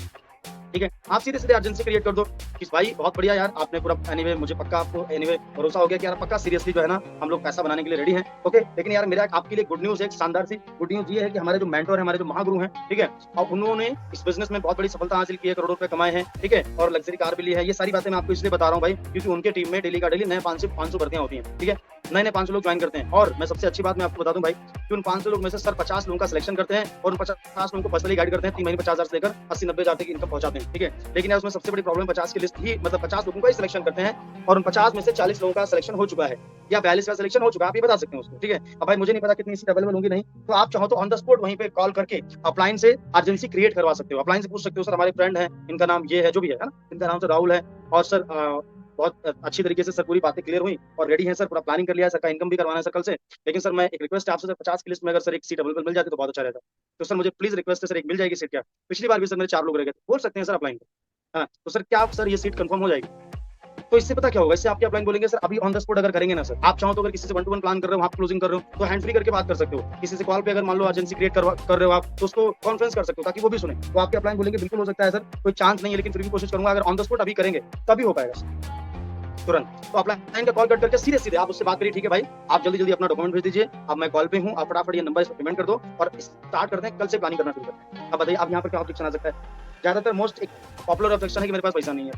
ठीक है। आप सीधे सीधे अर्जेंसी क्रिएट कर दो कि भाई बहुत बढ़िया यार, आपने पूरा एनीवे मुझे पक्का आपको एनीवे भरोसा हो गया कि यार पक्का सीरियसली जो है ना हम लोग पैसा बनाने के लिए रेडी हैं, ओके। लेकिन यार मेरा आपके लिए गुड न्यूज है, एक शानदार सी गुड न्यूज ये है कि हमारे जो मेंटर है, हमारे जो महागुरु हैं, ठीक है, और उन्होंने इस बिजनेस में बहुत बड़ी सफलता हासिल की है, करोड़ों रुपए कमाए हैं, ठीक है, और लग्जरी कार भी ली है। ये सारी बातें मैं आपको इसलिए बता रहा हूँ भाई, क्योंकि उनके टीम में डेली का डेली नए 500 भर्तियां होती हैं, ठीक है। नए 500 लोग ज्वाइन करते हैं। और मैं सबसे अच्छी बात मैं आपको बता दूं भाई कि उन 500 लोग में से सर 50 लोगों का सिलेक्शन करते हैं और उन 50 लोगों को पर्सनली गाइड करते हैं, 3 महीने 50,000 से लेकर 80-90 हज़ार तक की इनकम पहुंचाते हैं, ठीक है। लेकिन यार उसमें सबसे बड़ी प्रॉब्लम 50 की लिस्ट ही, मतलब 50 लोगों का ही सिलेक्शन करते हैं और उन 50 में से 40 लोगों का सिलेक्शन हो चुका है या 42 का सिलेक्शन हो चुका है, आप ये बता सकते हैं उसको, ठीक है। अब भाई मुझे नहीं पता कितनी सीट अवेलेबल होंगी, नहीं तो आप चाहो तो ऑन द स्पॉट वहीं पे कॉल करके अपलाइन से अर्जेंसी क्रिएट करवा सकते हो। अपलाइन से पूछ सकते हो, सर हमारे फ्रेंड है, इनका नाम ये है, जो भी है ना, इनका नाम सर राहुल है, और सर बहुत अच्छी तरीके से सर पूरी बातें क्लियर हुई और रेडी है सर, पूरा प्लानिंग कर लिया है सर, का इनकम भी करवाना है सर कल से। लेकिन सर मैं एक रिक्वेस्ट है आपसे, सर 50 की लिस्ट में अगर सर एक सीट अवेलेबल मिल जाती तो बहुत अच्छा रहता। तो सर मुझे प्लीज रिक्वेस्ट है सर, एक मिल जाएगी सीट क्या, पिछली बार भी सर मेरे 4 लोग रह गए थे, बोल सकते हैं सर अपलाइन को, हाँ। तो सर क्या सर ये सीट कंफर्म हो जाएगी। तो इससे पता क्या होगा, इससे आपके अपलाइन बोलेंगे सर अभी ऑन द स्पॉट अगर करेंगे ना सर, आप चाहो तो अगर किसी से 1-to-1 प्लान कर रहे हो, आप क्लोजिंग कर रहे हो तो हैंड फ्री करके बात कर सकते हो। किसी से कॉल पे अगर मान लो अर्जेंसी क्रिएट कर रहे हो आप, तो उसको कॉन्फ्रेंस कर सकते हो ताकि वो भी सुने। तो आपके अपलाइन बोलेंगे बिल्कुल हो सकता है सर, कोई चांस नहीं है, लेकिन फिर भी कोशिश करूंगा, अगर ऑन द स्पॉट अभी करेंगे तभी हो पाएगा तुरंत। तो अपलाइन का कॉल कट करके सीधे सीधे आप उससे बात करिए, ठीक है भाई आप जल्दी जल्दी अपना डॉक्यूमेंट भेज दीजिए, अब मैं कॉल पे हूँ, आप फटाफट ये नंबर इस पर पेमेंट कर दो और स्टार्ट करते हैं, कल से प्लानिंग करना शुरू करते हैं। अब बताइए आप यहाँ पर क्या ऑब्जेक्शन आ सकता है। ज्यादातर मोस्ट एक पॉपुलर ऑब्जेक्शन है कि मेरे पास पैसा नहीं है,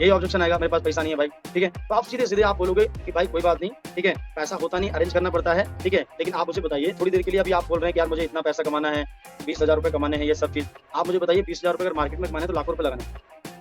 यही ऑब्जेक्शन आएगा, मेरे पास पैसा नहीं है भाई, ठीक है। तो आप सीधे सीधे आप बोलोगे कि भाई कोई बात नहीं, ठीक है, पैसा होता नहीं, अरेंज करना पड़ता है, ठीक है। लेकिन आप मुझे बताइए थोड़ी देर के लिए, अभी आप बोल रहे हैं कि यार मुझे इतना पैसा कमाना है, 20,000 रुपए कमाने हैं, ये सब चीज आप मुझे बताइए। 20,000 रुपए अगर मार्केट में कमाने तो लाखों रुपए लगाने,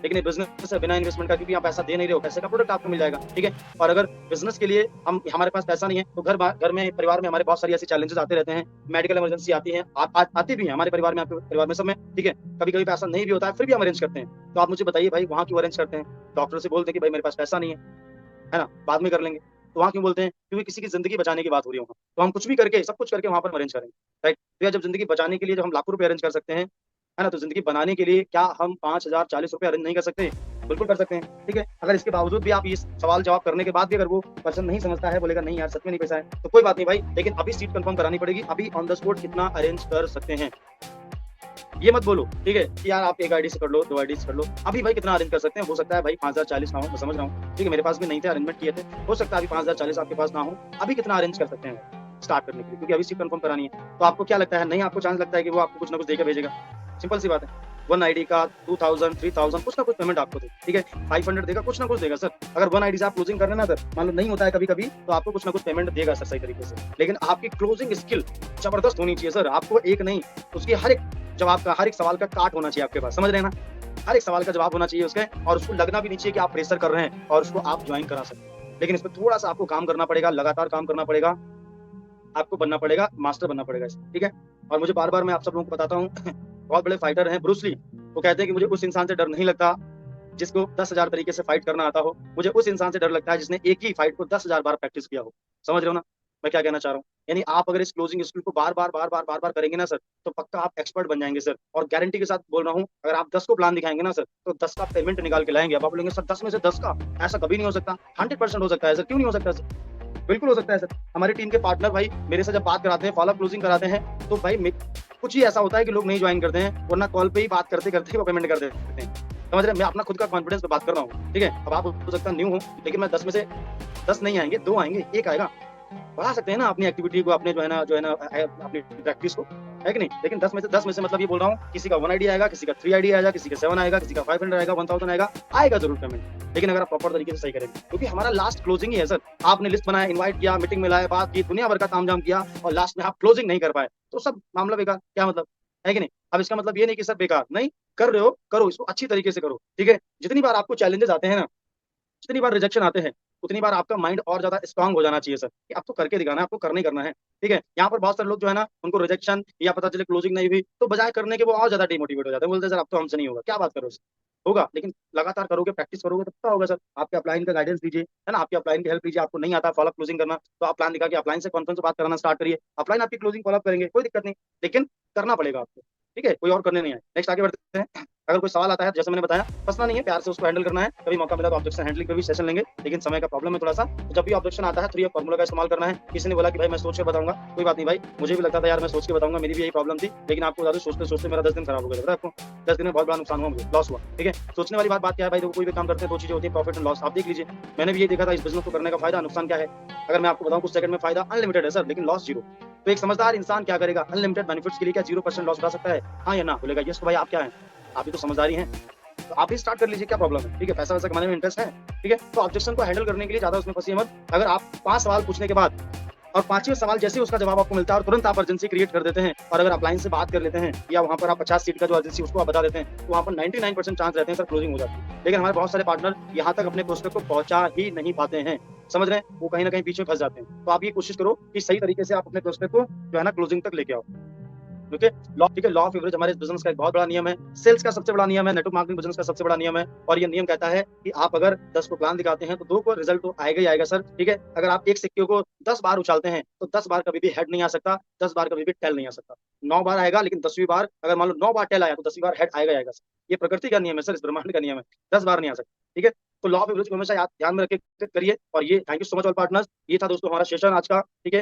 लेकिन ये बिजनेस है बिना इन्वेस्टमेंट का, क्योंकि आप पैसा दे नहीं रहे हो, पैसे का प्रोडक्ट आपको मिल जाएगा, ठीक है। और अगर बिजनेस के लिए हमारे पास पैसा नहीं है तो घर में परिवार में हमारे बहुत सारी ऐसी चैलेंजेस आते रहते हैं, मेडिकल इमरजेंसी आती है, आती भी है हमारे परिवार में, आपके परिवार में, सब में, ठीक है। कभी कभी पैसा नहीं भी होता है फिर भी हम अरेंज करते हैं। तो आप मुझे बताइए भाई वहाँ क्यों अरेंज करते हैं। डॉक्टर से बोलते हैं कि भाई मेरे पास पैसा नहीं है ना, बाद में कर लेंगे। तो वहाँ क्यों बोलते हैं, क्योंकि किसी की जिंदगी बचाने की बात हो रही है वहाँ, तो हम कुछ भी करके, सब कुछ करके वहाँ पर अरेंज करेंगे, राइट। तो यार जब जिंदगी बचाने के लिए जब हम लाखों रुपए अरेंज कर सकते हैं, है ना, तो जिंदगी बनाने के लिए क्या हम 5,000 40 रुपए अरेंज नहीं कर सकते। बिल्कुल कर सकते हैं, ठीक है। अगर इसके बावजूद भी आप इस सवाल जवाब करने के बाद भी अगर वो पर्सन नहीं समझता है, बोलेगा नहीं यार सच में नहीं पैसा है, तो कोई बात नहीं भाई, लेकिन अभी सीट कंफर्म करानी पड़ेगी, अभी ऑन द स्पॉट कितना अरेंज कर सकते हैं। ये मत बोलो, ठीक है, कि यार आप 1 आईडी से कर लो, 2 आईडी से कर लो, अभी भाई कितना अरेंज कर सकते हैं। हो सकता है भाई 5,000 40 ना हो, मैं समझ रहा हूँ, ठीक है, मेरे पास भी नहीं थे, अरेंजमेंट किए थे, हो सकता है अभी 5,000 40 आपके पास ना हो, अभी कितना अरेंज कर सकते हैं। स्टार्ट करने के लिए, क्योंकि अभी सीट कंफर्म करानी है। तो आपको क्या लगता है, नहीं आपको चांस लगता है कि वो आपको कुछ ना कुछ देकर भेजेगा? सिंपल सी बात है। 1 आईडी का 2000 3000 कुछ ना कुछ पेमेंट आपको दे, ठीक है? 500 देगा, कुछ ना कुछ देगा सर। अगर 1 आईडी से आप क्लोजिंग कर रहे हैं ना सर, मान लो नहीं होता है कभी-कभी, तो आपको कुछ ना कुछ पेमेंट देगा सर सही तरीके से। लेकिन आपकी क्लोजिंग स्किल जबरदस्त होनी चाहिए सर। आपको एक नहीं, उसकी हर एक जवाब का, हर एक सवाल का काट होना चाहिए आपके पास, समझ रहे हैं ना? हर एक सवाल का जवाब होना चाहिए उसके, और उसको लगना भी नहीं चाहिए कि आप प्रेशर कर रहे हैं और उसको आप ज्वाइन करा सकते हैं। लेकिन इसमें थोड़ा-सा आपको काम करना पड़ेगा, लगातार काम करना पड़ेगा, आपको बनना पड़ेगा, मास्टर बनना पड़ेगा इसमें, ठीक है? और मुझे बार-बार मैं आप सब लोगों को बताता हूँ बहुत बड़े फाइटर हैं ब्रूस ली, वो कहते हैं कि मुझे उस इंसान से डर नहीं लगता जिसको 10,000 तरीके से फाइट करना आता हो। मुझे उस इंसान से डर लगता है जिसने एक ही फाइट को 10,000 बार प्रैक्टिस किया हो। समझ रहे हो ना? मैं क्या कहना चाह रहा हूँ? यानी आप अगर इस क्लोजिंग स्किल को बार-बार, बार-बार, बार-बार करेंगे ना सर, तो पक्का आप एक्सपर्ट बन जाएँगे सर। और गारंटी के साथ बोल रहा हूँ, अगर आप 10 को प्लान दिखाएँगे ना सर, तो 10 का पेमेंट निकाल के लाएँगे। अब आप बोलेंगे सर 10 में से 10 का? ऐसा कभी नहीं हो सकता। 100% हो सकता है सर, क्यों नहीं हो सकता सर? बिल्कुल हो सकता है सर। हमारी टीम के पार्टनर भाई मेरे से जब बात कराते हैं, फॉलो अप क्लोजिंग कराते हैं, तो भाई कुछ ही ऐसा होता है कि लोग नहीं ज्वाइन करते हैं, वरना कॉल पे ही बात करते-करते वो पेमेंट कर देते हैं। समझ रहे हैं? मैं अपना खुद का कॉन्फिडेंस पे बात कर रहा हूँ, ठीक है? अब आप हो सकता है न्यू हो, लेकिन मैं 10 में से 10 नहीं आएँगे, 2 आएँगे, 1 आएगा। बढ़ा सकते हैं ना अपनी एक्टिविटी को, अपने जो है ना अपनी प्रैक्टिस को, है कि नहीं? लेकिन 10 में से मतलब ये बोल रहा हूँ, किसी का 1 आईडी आएगा, किसी का 3 आईडी आएगा, किसी का 7 आएगा, किसी का 500 आएगा, 1000 आएगा ज़रूर पेमेंट। लेकिन अगर आप प्रॉपर तरीके से सही करेंगे, क्योंकि हमारा लास्ट क्लोजिंग ही है सर। आपने लिस्ट बनाया, इनवाइट किया, मीटिंग में लाए, बात की, दुनिया भर का तामझाम किया और लास्ट में आप क्लोजिंग नहीं कर पाए, तो सब मामला बेकार। क्या मतलब? है कि नहीं? अब इसका मतलब ये नहीं कि सर बेकार, नहीं, कर रहे हो, करो, इसको अच्छी तरीके से करो, ठीक है? जितनी बार आपको चैलेंजेस आते हैं ना, जितनी बार रिजेक्शन आते हैं, उतनी बार आपका माइंड और ज़्यादा स्ट्रॉन्ग हो जाना चाहिए सर, कि अब तो करके दिखाना है, आपको करना ही करना है, ठीक है? यहाँ पर बहुत सारे लोग जो है ना, उनको रिजेक्शन या पता चले क्लोजिंग नहीं हुई, तो बजाय करने के वो और ज़्यादा डिमोटिवेट हो जाते हैं, बोलते हैं सर अब तो हमसे नहीं होगा, क्या बात कर रहे हो सर? होगा, लेकिन लगातार करोगे, प्रैक्टिस करोगे तो पक्का होगा सर। आपके अपलाइन का गाइडेंस लीजिए, है ना? आपके अपलाइन की हेल्प लीजिए, आपको नहीं आता फॉलो अप क्लोजिंग करना, तो आप प्लान दिखा के अपलाइन से कॉन्फ्रेंस पे बात कराना स्टार्ट करिए, अपलाइन आपकी क्लोजिंग फॉलो अप करेंगे, कोई दिक्कत नहीं, लेकिन करना पड़ेगा आपको, ठीक है? कोई और करने नहीं आए। नेक्स्ट आगे बढ़ते हैं। अगर कोई सवाल आता है, जैसे मैंने बताया, फँसना नहीं है, प्यार से उसको हैंडल करना है। कभी मौका मिला तो ऑब्जेक्शन हैंडलिंग पे भी सेशन लेंगे, लेकिन समय का प्रॉब्लम है थोड़ा-सा। तो जब भी ऑब्जेक्शन आता है, 3 ऑफ फार्मूला का इस्तेमाल करना है। किसी ने बोला कि भाई मैं सोच के बताऊँगा, कोई बात नहीं भाई, मुझे भी लगता था यार मैं सोच के बताऊँगा, मेरी भी यही प्रॉब्लम थी, लेकिन आपको बता दूँ सोचते-सोचते मेरा 10 दिन खराब हो गया, पता है आपको? 10 दिन में बहुत बड़ा नुकसान हुआ मुझे, लॉस हुआ, ठीक है? सोचने वाली बात क्या है भाई, देखो कोई भी काम करते हैं 2 चीज़ें होती हैं, प्रॉफिट एंड लॉस। आप देख लीजिए, मैंने भी यही देखा था इस बिज़नेस को करने का फ़ायदा, नुकसान क्या है? अगर मैं आपको बताऊँ कुछ सेकंड में फ़ायदा अनलिमिटेड है सर, लेकिन लॉस 0। तो एक समझदार इंसान क्या करेगा? अनलिमिटेड बेनिफिट्स के लिए क्या 0% लॉस उठा सकता है? हाँ या ना? बोलेगा यस तो भाई आप क्या हैं? आप भी तो समझदार ही हैं। तो आप भी स्टार्ट कर लीजिए, क्या प्रॉब्लम है? ठीक है, पैसा-वैसा कमाने में इंटरेस्ट है, ठीक है? तो ऑब्जेक्शन को हैंडल करने के लिए ज़्यादा उसमें फँसिए मत। अगर आप 5 सवाल पूछने के बाद और 5वें सवाल जैसे ही उसका जवाब आपको मिलता है और तुरंत आप अर्जेंसी क्रिएट कर देते हैं और अगर अपलाइन से बात कर लेते हैं या वहाँ पर आप 50 सीट का जो अर्जेंसी उसको आप बता देते हैं, तो वहाँ पर 99% चांस रहते हैं सर क्लोजिंग हो जाती है। लेकिन हमारे बहुत सारे पार्टनर यहाँ तक अपने प्रोस्पेक्ट को पहुँचा ही नहीं पाते हैं। समझ रहे हैं? वो कहीं न कहीं बीच में फँस जाते हैं। तो आप ये कोशिश करो कि सही तरीके से आप अपने प्रोस्पेक्ट को जो है ना क्लोजिंग तक लेके आओ। ओके, ठीक है, लॉ ऑफ एवरेज हमारे बिज़नेस का एक बहुत बड़ा नियम है। सेल्स का सबसे बड़ा नियम है, नेटवर्क मार्केटिंग बिज़नेस का सबसे बड़ा नियम है और ये नियम कहता है कि आप अगर 10 को प्लान दिखाते हैं, तो 2 को रिज़ल्ट तो आएगा ही आएगा सर, ठीक है? अगर आप एक सिक्के को 10 बार उछालते हैं, तो 10 बार कभी भी हेड नहीं आ सकता, 10 बार कभी भी टेल नहीं आ सकता। 9 बार आएगा, लेकिन 10वीं बार अगर मान लो 9 बार टेल आया, तो 10वीं बार हेड आएगा ही आएगा सर। ये प्रकृति का नियम है सर, इस ब्रह्मांड का नियम है, 10 बार नहीं आ सकता, ठीक है? तो लॉ ऑफ एवरेज को हमेशा याद ध्यान में रख के करिए और ये thank you so much all partners. ये था दोस्तों हमारा सेशन आज का, ठीक है?